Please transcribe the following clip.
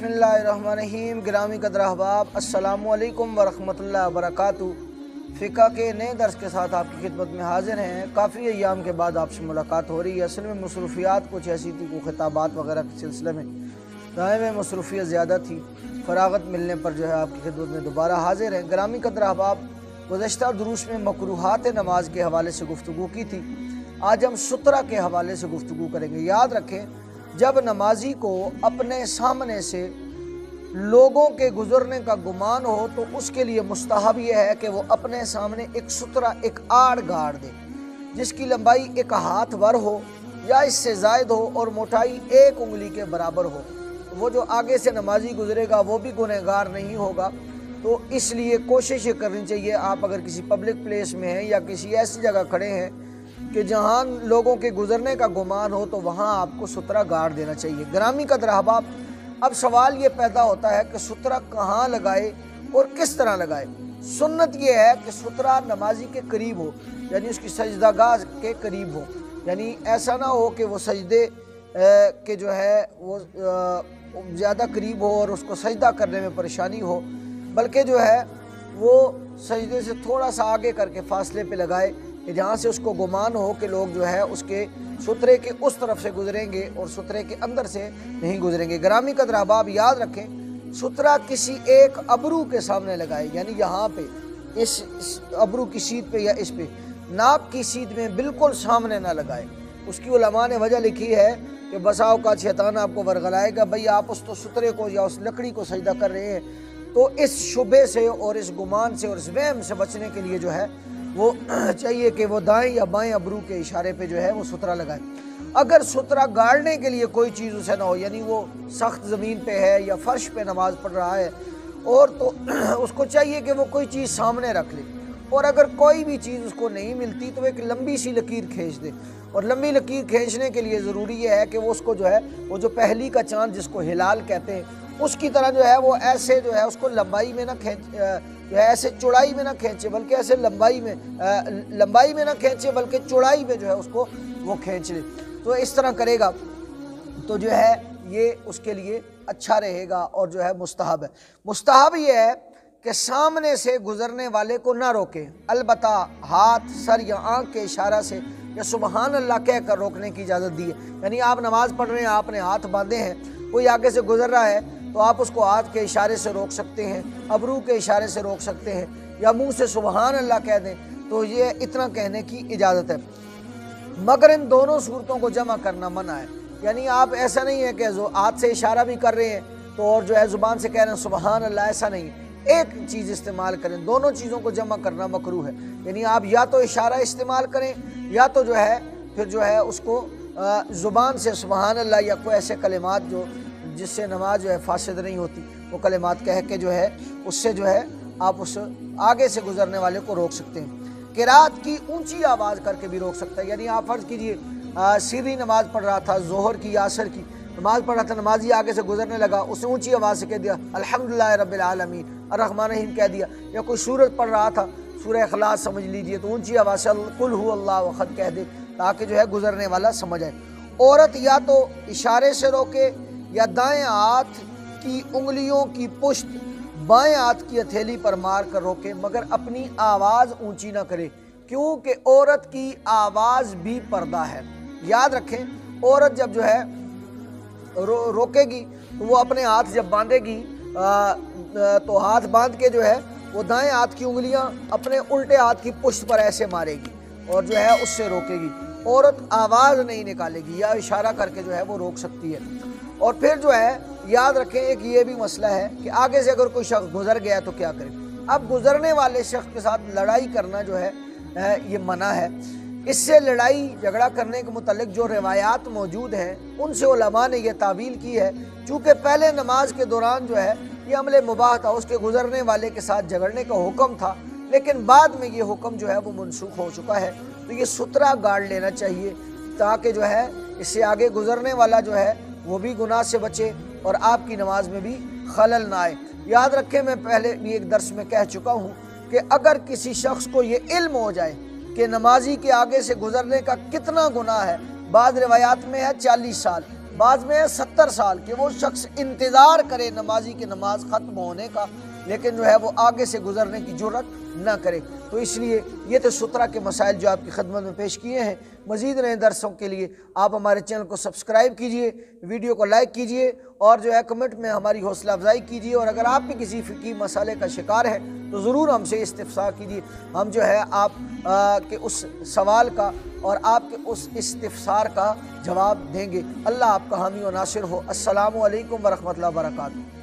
बिस्मिल्लाहिर्रहमानिर्रहीम। गिरामी कदर अहबाब, अस्सलामु अलैकुम वरहमतुल्लाहि वबरकातुहू। फ़िक़्ह के नए दर्स के साथ आपकी खिदमत में हाज़िर हैं। काफ़ी अय्याम के बाद आपसे मुलाकात हो रही है। असल में मसरूफ़ियात कुछ ऐसी थी, को ख़िताबात वगैरह के सिलसिले में दाएँ में मसरूफ़ियत ज़्यादा थी। फ़राग़त मिलने पर जो है आपकी खिदमत में दोबारा हाज़िर हैं। गिरामी कदर अहबाब, गुज़श्ता दुरूस में मकरूहात नमाज के हवाले से गुफ्तगू की थी। आज हम सुतरा के हवाले से गुफ्तगू करेंगे। याद रखें, जब नमाजी को अपने सामने से लोगों के गुजरने का गुमान हो तो उसके लिए मुस्तहब यह है कि वो अपने सामने एक सुतरा, एक आड़ गाड़ दे जिसकी लंबाई एक हाथ भर हो या इससे ज़ायद हो और मोटाई एक उंगली के बराबर हो। वो जो आगे से नमाजी गुजरेगा वो भी गुनहगार नहीं होगा। तो इसलिए कोशिश ये करनी चाहिए, आप अगर किसी पब्लिक प्लेस में हैं या किसी ऐसी जगह खड़े हैं कि जहाँ लोगों के गुजरने का गुमान हो, तो वहाँ आपको सुतरा गाड़ देना चाहिए। गिरामी कदर अहबाब, अब सवाल ये पैदा होता है कि सुतरा कहाँ लगाए और किस तरह लगाए। सुन्नत ये है कि सुतरा नमाजी के करीब हो, यानी उसकी सजदागाह के करीब हो। यानी ऐसा ना हो कि वो सजदे के जो है वो ज़्यादा करीब हो और उसको सजदा करने में परेशानी हो, बल्कि जो है वो सजदे से थोड़ा सा आगे करके फासले पे लगाए कि जहाँ से उसको गुमान हो कि लोग जो है उसके सुतरे के उस तरफ से गुजरेंगे और सुतरे के अंदर से नहीं गुजरेंगे। गिरामी कदर अहबाब, याद रखें, सुतरा किसी एक अबरू के सामने लगाए, यानी यहाँ पे इस अबरू की सीध पे या इस पे, नाक की सीध में बिल्कुल सामने ना लगाए। उसकी उलमा ने वजह लिखी है कि बसा औकात शैतान आपको वर्गलाएगा, भाई आप उस तो सुतरे को या उस लकड़ी को सजदा कर रहे हैं। तो इस शुबे से और इस गुमान से और इस वहम से बचने के लिए जो है वो चाहिए कि वो दाएं या बाएं अबरू के इशारे पे जो है वो सुतरा लगाए। अगर सुतरा गाड़ने के लिए कोई चीज़ उसे ना हो, यानी वो सख्त ज़मीन पे है या फर्श पे नमाज पढ़ रहा है, और तो उसको चाहिए कि वो कोई चीज़ सामने रख ले, और अगर कोई भी चीज़ उसको नहीं मिलती तो एक लंबी सी लकीर खींच दे। और लंबी लकीर खींचने के लिए ज़रूरी ये है कि वो उसको जो है वो जो पहली का चाँद जिसको हिलाल कहते हैं उसकी तरह जो है वो ऐसे जो है उसको लंबाई में ना खींच, जो है ऐसे चौड़ाई में ना खींचे, बल्कि ऐसे लंबाई में ना खींचे, बल्कि चौड़ाई में जो है उसको वो खींच ले। तो इस तरह करेगा तो जो है ये उसके लिए अच्छा रहेगा और जो है मुस्तहब है। मुस्तहब ये है कि सामने से गुजरने वाले को ना रोके, अलबत्ता हाथ, सर या आँख के इशारा से या सुबहान अल्लाह कह कर रोकने की इजाज़त दी है। यानी आप नमाज़ पढ़ रहे हैं, आपने हाथ बांधे हैं, कोई आगे से गुजर रहा है तो आप उसको हाथ के इशारे से रोक सकते हैं, अबरू के इशारे से रोक सकते हैं, या मुंह से सुबहान अल्लाह कह दें, तो ये इतना कहने की इजाज़त है। मगर इन दोनों सूरतों को जमा करना मना है। यानी आप ऐसा नहीं है कि हाथ से इशारा भी कर रहे हैं तो और जो है ज़ुबान से कह रहे हैं सुबहान अल्लाह, ऐसा नहीं है। एक चीज़ इस्तेमाल करें, दोनों चीज़ों को जमा करना मकरूह है। यानी आप या तो इशारा इस्तेमाल करें या तो जो है फिर जो है उसको ज़ुबान से सुबहान अल्लाह या कोई ऐसे कलिमात जो जिससे नमाज जो है फासिद नहीं होती, वो कलिमात कह के जो है उससे जो है आप उस आगे से गुजरने वाले को रोक सकते हैं। किरात की ऊंची आवाज़ करके भी रोक सकता है। यानी आप फर्ज कीजिए सीधी नमाज पढ़ रहा था, जोहर की या असर की नमाज पढ़ रहा था, नमाजी आगे से गुजरने लगा, उसने ऊंची आवाज़ से कह दिया अल्हम्दुलिल्लाह रब्बिल आलमीन अर्रहमान रहीम कह दिया, या कोई सूरत पढ़ रहा था, सूरह इखलास समझ लीजिए, तो ऊंची आवाज़ से कुल हु अल्लाहु अहद कह दे ताकि जो है गुजरने वाला समझ आए। औरत या तो इशारे से रोके या दाएं हाथ की उंगलियों की पुश्त बाएं हाथ की हथेली पर मार कर रोके, मगर अपनी आवाज़ ऊंची ना करे, क्योंकि औरत की आवाज़ भी पर्दा है। याद रखें, औरत जब जो है रोकेगी तो वो अपने हाथ जब बांधेगी तो हाथ बांध के जो है वो दाएं हाथ की उंगलियां अपने उल्टे हाथ की पुश्त पर ऐसे मारेगी और जो है उससे रोकेगी। औरत आवाज़ नहीं निकालेगी, या इशारा करके जो है वो रोक सकती है। और फिर जो है याद रखें, एक ये भी मसला है कि आगे से अगर कोई शख्स गुजर गया तो क्या करें। अब गुजरने वाले शख्स के साथ लड़ाई करना जो है ये मना है। इससे लड़ाई झगड़ा करने के मुतल्लिक जो रिवायात मौजूद हैं उनसे उलमा ने यह तावील की है, चूँकि पहले नमाज के दौरान जो है ये अमल मुबाह था, उसके गुजरने वाले के साथ झगड़ने का हुक्म था, लेकिन बाद में ये हुक्म जो है वो मनसूख हो चुका है। तो ये सुतरा गाड़ लेना चाहिए ताकि जो है इससे आगे गुजरने वाला जो है वो भी गुनाह से बचे और आपकी नमाज में भी खलल ना आए। याद रखें, मैं पहले भी एक दर्स में कह चुका हूँ कि अगर किसी शख्स को ये इल्म हो जाए कि नमाजी के आगे से गुजरने का कितना गुनाह है, बाद रिवायात में है 40 साल, بعض میں 70 سال کہ وہ شخص انتظار کرے نمازی کے نماز ختم ہونے کا، لیکن جو ہے وہ آگے سے گزرنے کی جرات نہ کرے۔ تو اس لیے یہ تو سترہ کے مسائل جو آپ کی خدمت میں پیش کیے ہیں۔ مزید نئے درسوں کے لیے آپ ہمارے چینل کو سبسکرائب کیجئے، ویڈیو کو لائک کیجئے اور جو ہے کمنٹ میں ہماری حوصلہ افزائی کیجئے، اور اگر آپ بھی کسی فقہی مسئلے کا شکار ہے تو ضرور ہم سے استفسار کیجئے، ہم جو ہے آپ کے اس سوال کا اور آپ کے اس استفسار کا جواب دیں گے۔ اللہ آپ کا حامی و ناصر ہو۔ السلام علیکم ورحمۃ اللہ وبرکاتہ۔